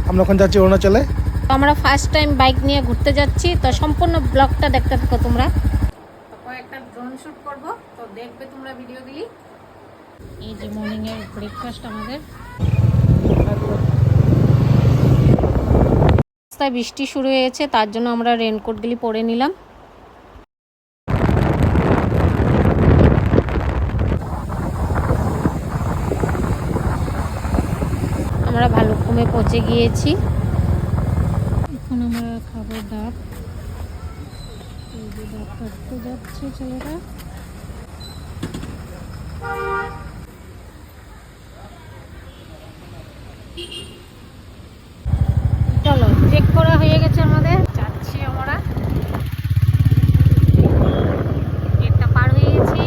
আমরা এখন যাচ্ছি অরুণাচলে। আমরা ফার্স্ট টাইম বাইক নিয়ে ঘুরতে যাচ্ছি, তো সম্পূর্ণ ব্লগটা দেখতে থাকো তোমরা। একটা ড্রোন শুট করব, তো দেখবে তোমরা ভিডিওগুলি। এই যে মর্নিং এর ব্রেকফাস্ট আমাদের। রাস্তায় বৃষ্টি শুরু হয়েছে, তার জন্য আমরা রেনকোটগুলি পরে নিলাম। আমরা ভালুকপুমে পৌঁছে গিয়েছি। এখন আমরা খাবো ডাব। এই যে ডাব কাটতে যাচ্ছে ছেলেরা। চলো, চেক করা হয়ে গেছে আমাদের, যাচ্ছি আমরা। গেটটা পার হয়ে গেছি,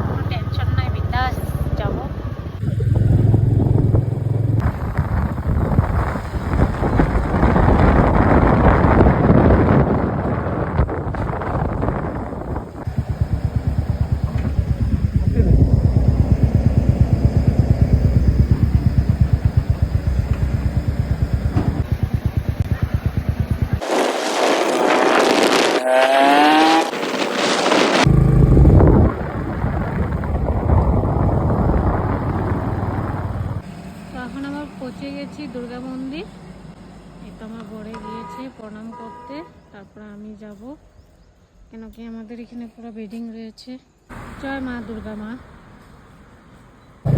কোনো টেনশন নাই, বিন্দাস যাবো। এখন আমরা পৌঁছে গেছি দুর্গা মন্দির। এটা আমার বরে গিয়েছে প্রণাম করতে, তারপর আমি যাব, কেন কি আমাদের এখানে পুরো বেডিং রয়েছে। জয় মা দুর্গা মা।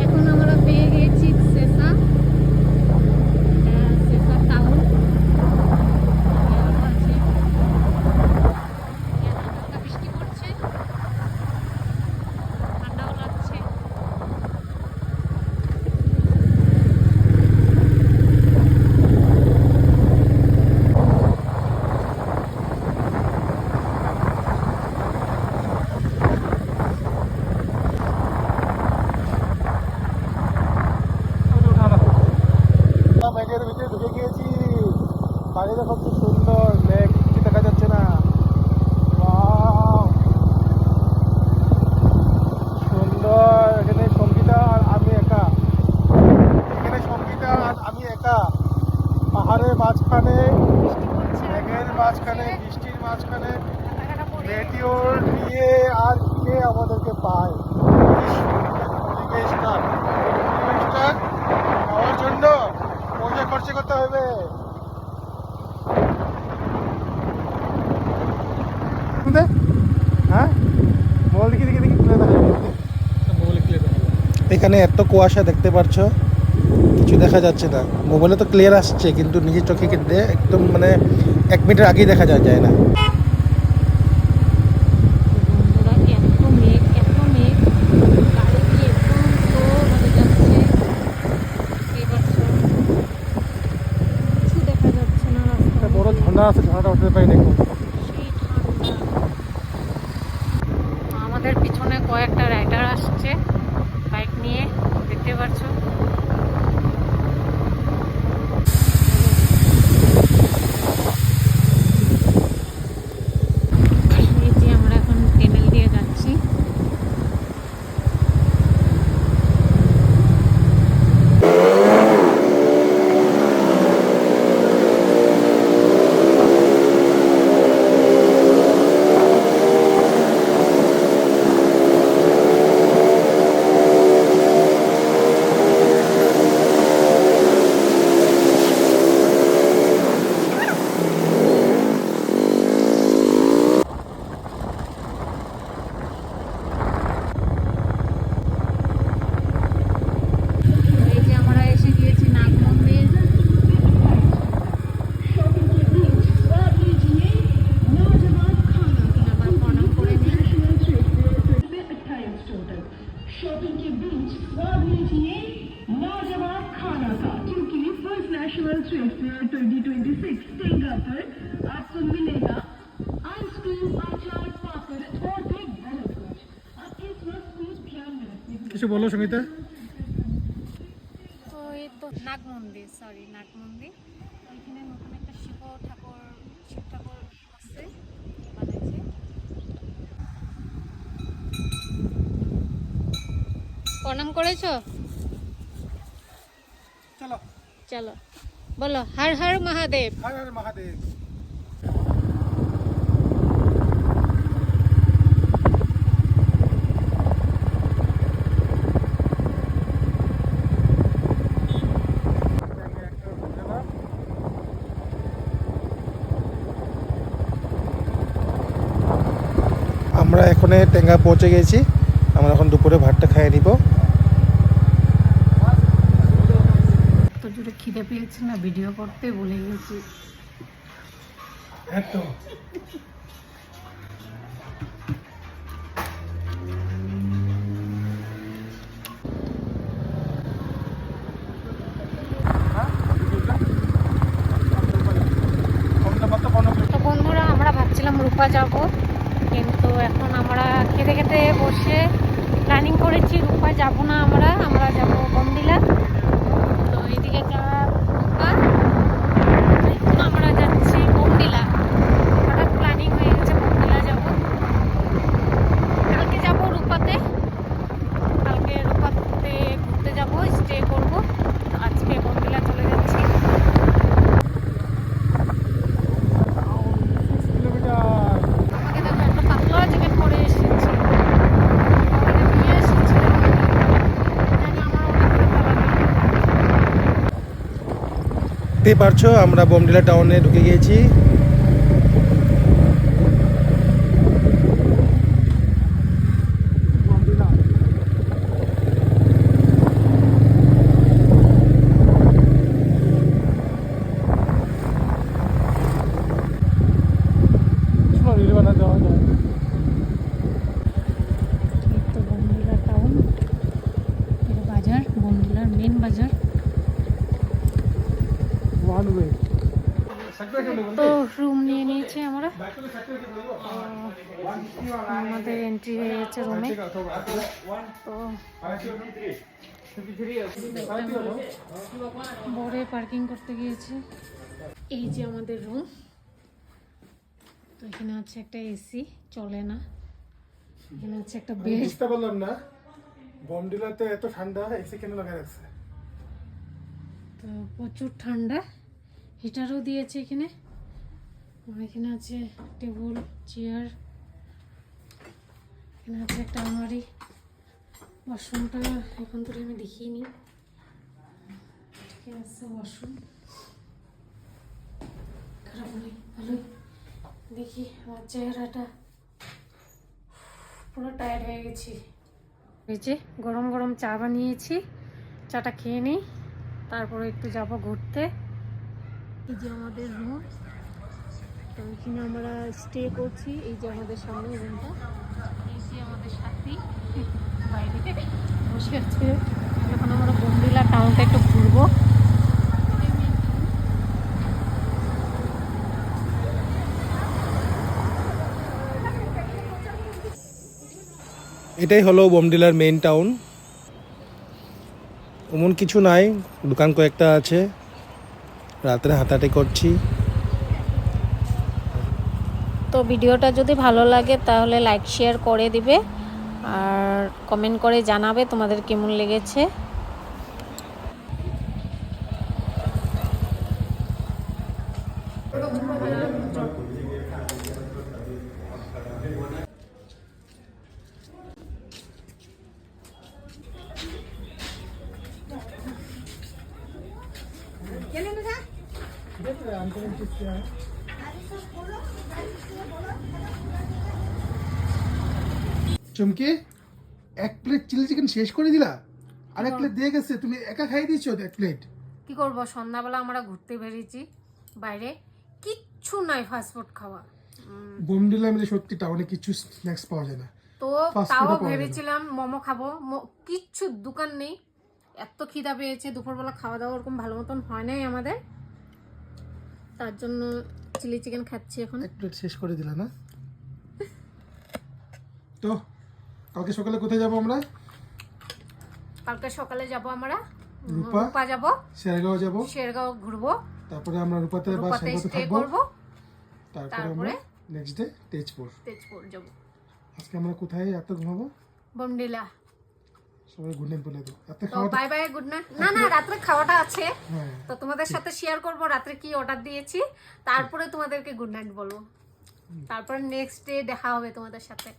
এখন আমরা পেয়ে গিয়েছি সেসা টাউন। বৃষ্টি পড়ছে, ঠান্ডাও লাগছে। মেঘের ভিতরে ঢুকে গিয়েছি। বাইরে কত সুন্দর, মেঘ কিছু দেখা যাচ্ছে না। সুন্দর। এখানে সঙ্গীতা আর আমি একা, পাহাড়ের মাঝখানে, মেঘের মাঝখানে, বৃষ্টির মাঝখানে মেটিওর নিয়ে, আর কে আমাদেরকে পায়। পরিবেশটা পাওয়ার জন্য পয়সা খরচ করতে হবে। হ্যাঁ, মোবাইল দেখি দেখি দেখি এখানে এত কুয়াশা দেখতে পাচ্ছ, কিছু দেখা যাচ্ছে না। মোবাইলে তো ক্লিয়ার আসছে, কিন্তু নিজের চোখে কিন্তু একদম মানে 1 মিটার আগেই দেখা যায় না। বড় ঝর্ণা আছে, ঝর্ণাটা উঠতে পারি না। আমাদের পিছনে কয়েকটা রাইডার আসছে বাইক নিয়ে, দেখতে পাচ্ছ। এই যে আমরা এখন টেনেল দিয়ে যাচ্ছি। नेशनल स्ट्रीट फेयर 2026 टेगा पर आपको मिलेगा आइसक्रीम, अचार, पापड़ और भी बहुत कुछ। आपके स्वास्थ्य को ध्यान में रखने কিছু বলো সঙ্গীতা। তো এই তো নাগ মন্দির, সরি নাগ মন্দির। এখানে নতুন একটা শিব ঠাকুর আছে, বানাইছে। প্রণাম করেছো? চলো চলো বলো হর হর মহাদেব। হর হর মহাদেব। আমরা এখন টেঙ্গা পৌঁছে গেছি। আমরা এখন দুপুরে ভাতটা খেয়ে নিব। তো জোরে খিদে পেয়েছে না, ভিডিও করতে ভুলে গেছি। একদম তো বন্ধুরা আমরা ভাবছিলাম রূপা যাব, কিন্তু এখন আমরা খেতে খেতে বসে প্ল্যানিং করেছি রূপা যাব না, আমরা যাব বমডিলা। তো এইদিকে যা রূপা, এখন আমরা যাচ্ছি বমডিলা। হঠাৎ প্ল্যানিং হয়ে গেছে বমডিলা যাব। কালকে যাব রূপাতে, কালকে রূপাতে ঘুরতে যাব, স্টে করব। আজকে বমডিলা চলে যাচ্ছি। আমাকে দেখো একটা পাতলা জ্যাকেট পরে এসেছি, আমাকে নিয়ে এসেছি। জানি আমার অনেক ঠান্ডা লাগে। দেখতে পারছো আমরা বমডিলা টাউনে ঢুকে গিয়েছি। এই তো বমডিলা টাউন, এটা বাজার, বমডিলার মেন বাজার। তো রুম নিয়ে নিয়েছি আমরা, আমাদের এন্ট্রি হয়ে গেছে রুমে। তো বড়ে পার্কিং করতে গিয়েছে। এই যে আমাদের রুম। তো এখানে আছে একটা এসি, চলে না। এখানে আছে একটা বেড। বুঝতে পারলাম না বমডিলাতে এত ঠান্ডা, এসি কেন লাগাই রাখছে? তো প্রচুর ঠান্ডা, হিটারও দিয়েছে এখানে। আর এখানে আছে টেবিল, চেয়ার, এখানে আছে একটা আলমারি। ওয়াশরুমটা এখন তো আমি দেখিনি। ঠিক আছে, ওয়াশরুম খারাপ নেই, ভালোই। দেখি আমার চেহারাটা, পুরো টায়ার্ড হয়ে গেছি। এই যে গরম গরম চা বানিয়েছি, চাটা খেয়ে নিই, তারপরে একটু যাব ঘুরতে। এই যে আমাদের রুম, তো এখানে আমরা স্টে করছি। এই যে আমাদের সামনে রুমটা, এই যে আমাদের সাথী বাইরে বসে আছে। এখন আমরা বমডিলা টাউনটা একটু ঘুরবো। এটাই হলো বমডিলার মেইন টাউন। এমন কিছু নাই, দোকান কয়েকটা আছে। রাত্রে হাঁটাহাঁটি করছি। তো ভিডিওটা যদি ভালো লাগে তাহলে লাইক শেয়ার করে দিবে, আর কমেন্ট করে জানাবে তোমাদের কেমন লেগেছে। চমকে এক প্লেট চিলি চিকেন শেষ করে দিলা, আর এক প্লেট দিয়ে গেছে, তুমি একা খাইয়ে দিয়েছো এক প্লেট। কি করবো, সন্ধ্যাবেলা আমরা ঘুরতে বেরিয়েছি বাইরে, কিচ্ছু নাই ফাস্টফুড খাওয়া। বমডিলা মিলে সত্যি টাউনে কিছু স্ন্যাক্স পাওয়া যায় না। তো Fast তাও food ও পাওয়া যায় না। ভেবেছিলাম মোমো খাবো, কিচ্ছু দোকান নেই। এত খিদা পেয়েছে, দুপুরবেলা খাওয়া দাওয়া ওরকম ভালো মতন হয় নাই আমাদের, তার জন্য চিলি চিকেন খাচ্ছি এখন। এক প্লেট শেষ করে দিলা না? তো কালকে সকালে কোথায় যাবো আমরা? কালকে সকালে যাব আমরা রূপা রূপা যাব, শেরগাঁও যাবো, শেরগাঁও ঘুরবো, তারপরে আমরা রূপাতে বা রূপাতে শেরগাঁওতে স্টে থাকবো, করবো, তারপরে আমরা তারপরে নেক্সট ডে তেজপুর। তেজপুর যাব। আজকে আমরা কোথায় এত ঘুমাবো? বমডিলা। সবাই গুড নাইট বলে দাও রাতে তো খাওয়া বাই বাই, গুড নাইট। না না, রাত্রে খাওয়াটা আছে, হ্যাঁ তো তোমাদের সাথে শেয়ার করব রাত্রে কি অর্ডার দিয়েছি, তারপরে তোমাদেরকে গুড নাইট বলবো, তারপরে নেক্সট ডে দেখা হবে তোমাদের সাথে।